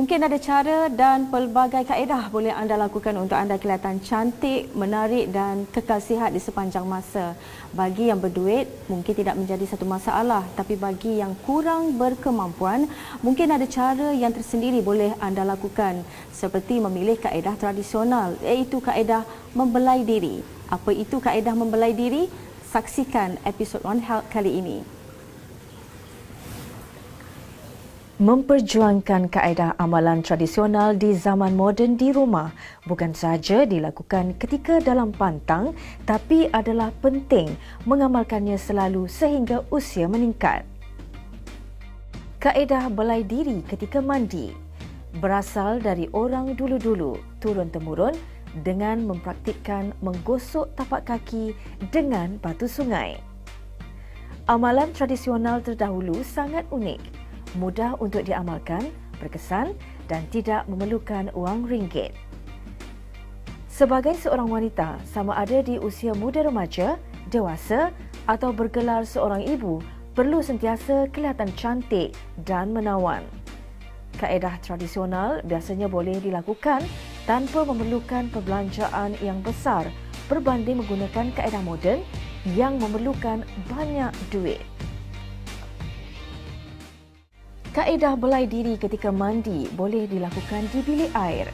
Mungkin ada cara dan pelbagai kaedah boleh anda lakukan untuk anda kelihatan cantik, menarik dan kekal sihat di sepanjang masa. Bagi yang berduit, mungkin tidak menjadi satu masalah. Tapi bagi yang kurang berkemampuan, mungkin ada cara yang tersendiri boleh anda lakukan. Seperti memilih kaedah tradisional, iaitu kaedah membelai diri. Apa itu kaedah membelai diri? Saksikan episod One Health kali ini. Memperjuangkan kaedah amalan tradisional di zaman moden di rumah bukan sahaja dilakukan ketika dalam pantang, tapi adalah penting mengamalkannya selalu sehingga usia meningkat. Kaedah belai diri ketika mandi berasal dari orang dulu-dulu turun-temurun dengan mempraktikkan menggosok tapak kaki dengan batu sungai. Amalan tradisional terdahulu sangat unik, mudah untuk diamalkan, berkesan dan tidak memerlukan wang ringgit. Sebagai seorang wanita, sama ada di usia muda remaja, dewasa atau bergelar seorang ibu, perlu sentiasa kelihatan cantik dan menawan. Kaedah tradisional biasanya boleh dilakukan tanpa memerlukan perbelanjaan yang besar berbanding menggunakan kaedah moden yang memerlukan banyak duit. Kaedah belai diri ketika mandi boleh dilakukan di bilik air.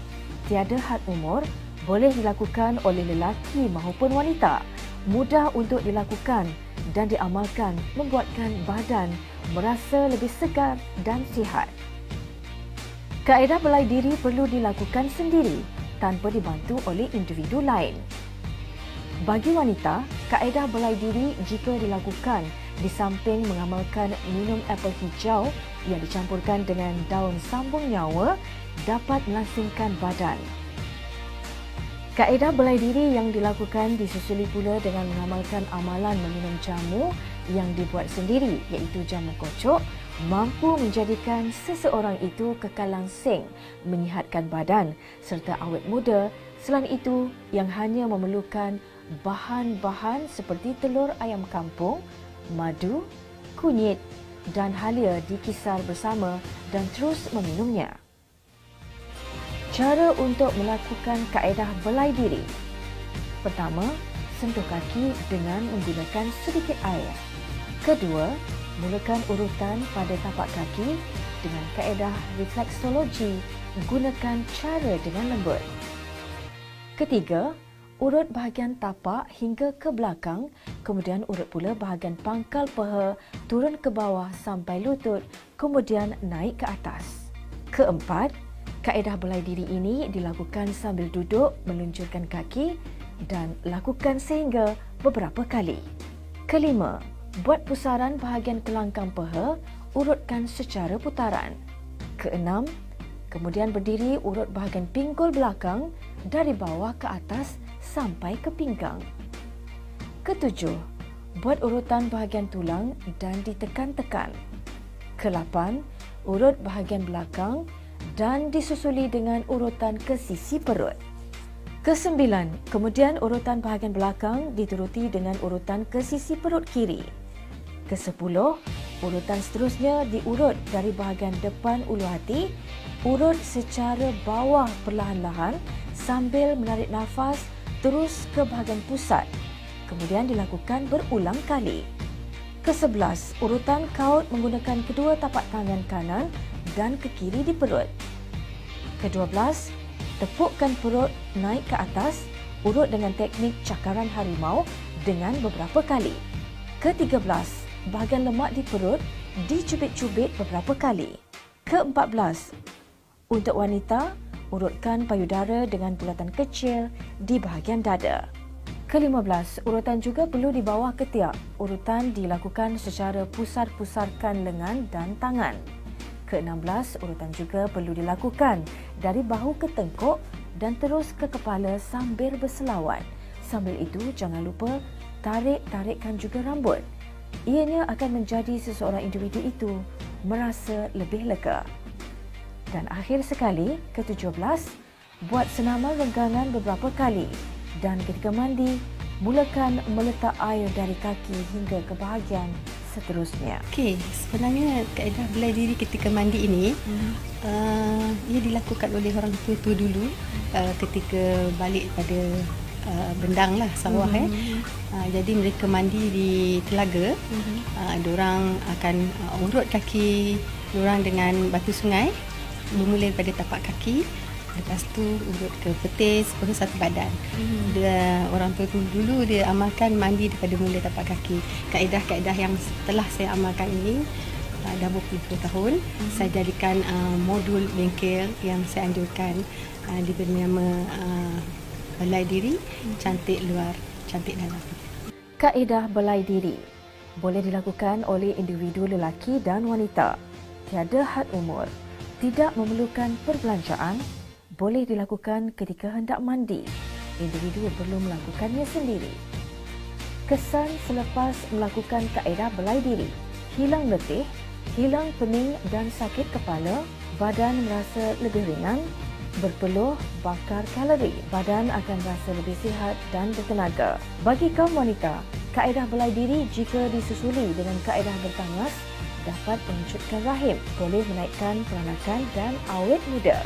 Tiada had umur, boleh dilakukan oleh lelaki maupun wanita. Mudah untuk dilakukan dan diamalkan membuatkan badan merasa lebih segar dan sihat. Kaedah belai diri perlu dilakukan sendiri tanpa dibantu oleh individu lain. Bagi wanita, kaedah belai diri jika dilakukan di samping mengamalkan minum apel hijau yang dicampurkan dengan daun sambung nyawa dapat melangsingkan badan. Kaedah belai diri yang dilakukan disusuli pula dengan mengamalkan amalan meminum jamu yang dibuat sendiri iaitu jamu kocok mampu menjadikan seseorang itu kekal langsing, menyihatkan badan serta awet muda. Selain itu, yang hanya memerlukan bahan-bahan seperti telur ayam kampung, madu, kunyit dan halia dikisar bersama dan terus meminumnya. Cara untuk melakukan kaedah belai diri. Pertama, sentuh kaki dengan menggunakan sedikit air. Kedua, mulakan urutan pada tapak kaki dengan kaedah refleksologi, gunakan cara dengan lembut. Ketiga, urut bahagian tapak hingga ke belakang, kemudian urut pula bahagian pangkal peha turun ke bawah sampai lutut, kemudian naik ke atas. Keempat, kaedah belai diri ini dilakukan sambil duduk meluncurkan kaki dan lakukan sehingga beberapa kali. Kelima, buat pusaran bahagian kelangkang peha, urutkan secara putaran. Keenam, kemudian berdiri urut bahagian pinggul belakang dari bawah ke atas sampai ke pinggang. Ketujuh, buat urutan bahagian tulang dan ditekan-tekan. Kelapan, urut bahagian belakang dan disusuli dengan urutan ke sisi perut. Kesembilan, kemudian urutan bahagian belakang dituruti dengan urutan ke sisi perut kiri. Kesepuluh, urutan seterusnya diurut dari bahagian depan ulu hati, urut secara bawah perlahan-lahan sambil menarik nafas terus ke bahagian pusat. Kemudian dilakukan berulang kali. Ke-11, urutan kaut menggunakan kedua tapak tangan kanan dan ke kiri di perut. Ke-12, tepukkan perut naik ke atas, urut dengan teknik cakaran harimau dengan beberapa kali. Ke-13, bahagian lemak di perut dicubit-cubit beberapa kali. Ke-14, untuk wanita, urutkan payudara dengan bulatan kecil di bahagian dada. Ke-15, urutan juga perlu di bawah ketiak. Urutan dilakukan secara pusar-pusarkan lengan dan tangan. Ke-16, urutan juga perlu dilakukan dari bahu ke tengkuk dan terus ke kepala sambil berselawat. Sambil itu, jangan lupa tarik-tarikkan juga rambut. Ianya akan menjadi seseorang individu itu merasa lebih lega. Dan akhir sekali, ke-17, buat senaman renggangan beberapa kali. Dan ketika mandi, mulakan meletak air dari kaki hingga ke bahagian seterusnya. Okey, sebenarnya kaedah belai diri ketika mandi ini ia dilakukan oleh orang tua dulu ketika balik pada bendang lah sawah jadi mereka mandi di telaga. Diorang akan urut kaki diorang dengan batu sungai, bermula daripada tapak kaki, lepas tu urut ke betis, baru satu badan. Orang tua dulu dia amalkan mandi daripada mula tapak kaki. Kaedah-kaedah yang telah saya amalkan ini dah berpuluh tahun. Saya jadikan modul bengkel yang saya anjurkan, diberi nama belai diri, cantik luar, cantik dalam. Kaedah belai diri boleh dilakukan oleh individu lelaki dan wanita. Tiada had umur, tidak memerlukan perbelanjaan, boleh dilakukan ketika hendak mandi. Individu perlu melakukannya sendiri. Kesan selepas melakukan kaedah belai diri: hilang letih, hilang pening dan sakit kepala, badan merasa lebih ringan, berpeluh, bakar kalori, badan akan rasa lebih sihat dan bertenaga. Bagi kaum wanita, kaedah belai diri jika disusuli dengan kaedah bertangas dapat mengejutkan rahim, boleh menaikkan peranakan dan awet muda.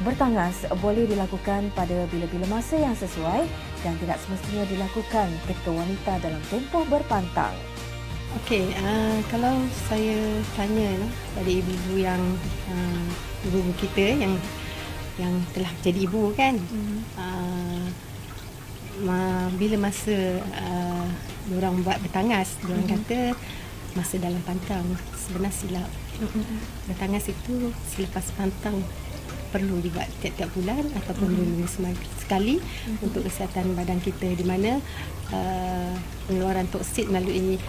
Bertangas boleh dilakukan pada bila-bila masa yang sesuai dan tidak semestinya dilakukan ketika wanita dalam tempoh berpantang. Okey, kalau saya tanya pada ibu-ibu ibu-ibu kita yang telah jadi ibu kan, bila masa diorang buat bertangas, diorang kata masa dalam pantang, sebenarnya silap. Bertangas itu selepas pantang perlu dibuat tiap-tiap bulan ataupun dulu sekali untuk kesihatan badan kita, di mana pengeluaran toksid melalui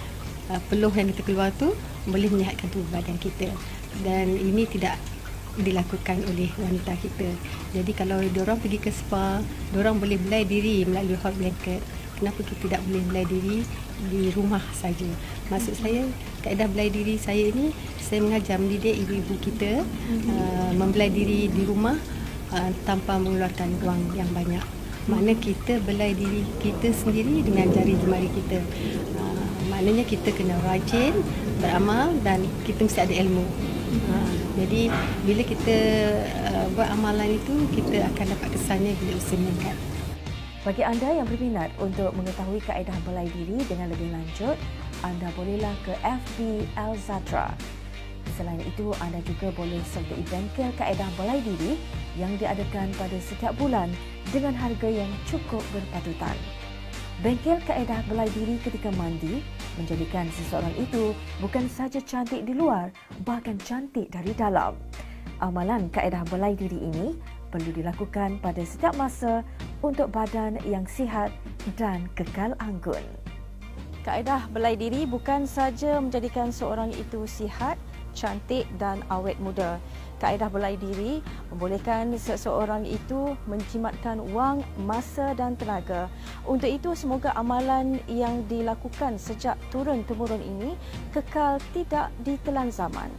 peluh yang kita keluar tu boleh menyihatkan tubuh badan kita, dan ini tidak dilakukan oleh wanita kita. Jadi kalau diorang pergi ke spa, diorang boleh belai diri melalui hot blanket. Kenapa kita tidak boleh belai diri di rumah saja? Maksud saya, kaedah belai diri saya ini, saya mengajar mendidik ibu-ibu kita membelai diri di rumah tanpa mengeluarkan wang yang banyak. Makna kita belai diri kita sendiri dengan jari jemari kita. Maknanya kita kena rajin, beramal, dan kita mesti ada ilmu. Jadi bila kita buat amalan itu, kita akan dapat kesannya bila usaha meningkat. Bagi anda yang berminat untuk mengetahui kaedah belai diri dengan lebih lanjut, anda bolehlah ke FB Al-Zatra. Selain itu, anda juga boleh sertai bengkel kaedah belai diri yang diadakan pada setiap bulan dengan harga yang cukup berpatutan. Bengkel kaedah belai diri ketika mandi menjadikan seseorang itu bukan sahaja cantik di luar, bahkan cantik dari dalam. Amalan kaedah belai diri ini perlu dilakukan pada setiap masa untuk badan yang sihat dan kekal anggun. Kaedah belai diri bukan sahaja menjadikan seorang itu sihat, cantik dan awet muda. Kaedah belai diri membolehkan seseorang itu menjimatkan wang, masa dan tenaga. Untuk itu, semoga amalan yang dilakukan sejak turun-temurun ini kekal tidak ditelan zaman.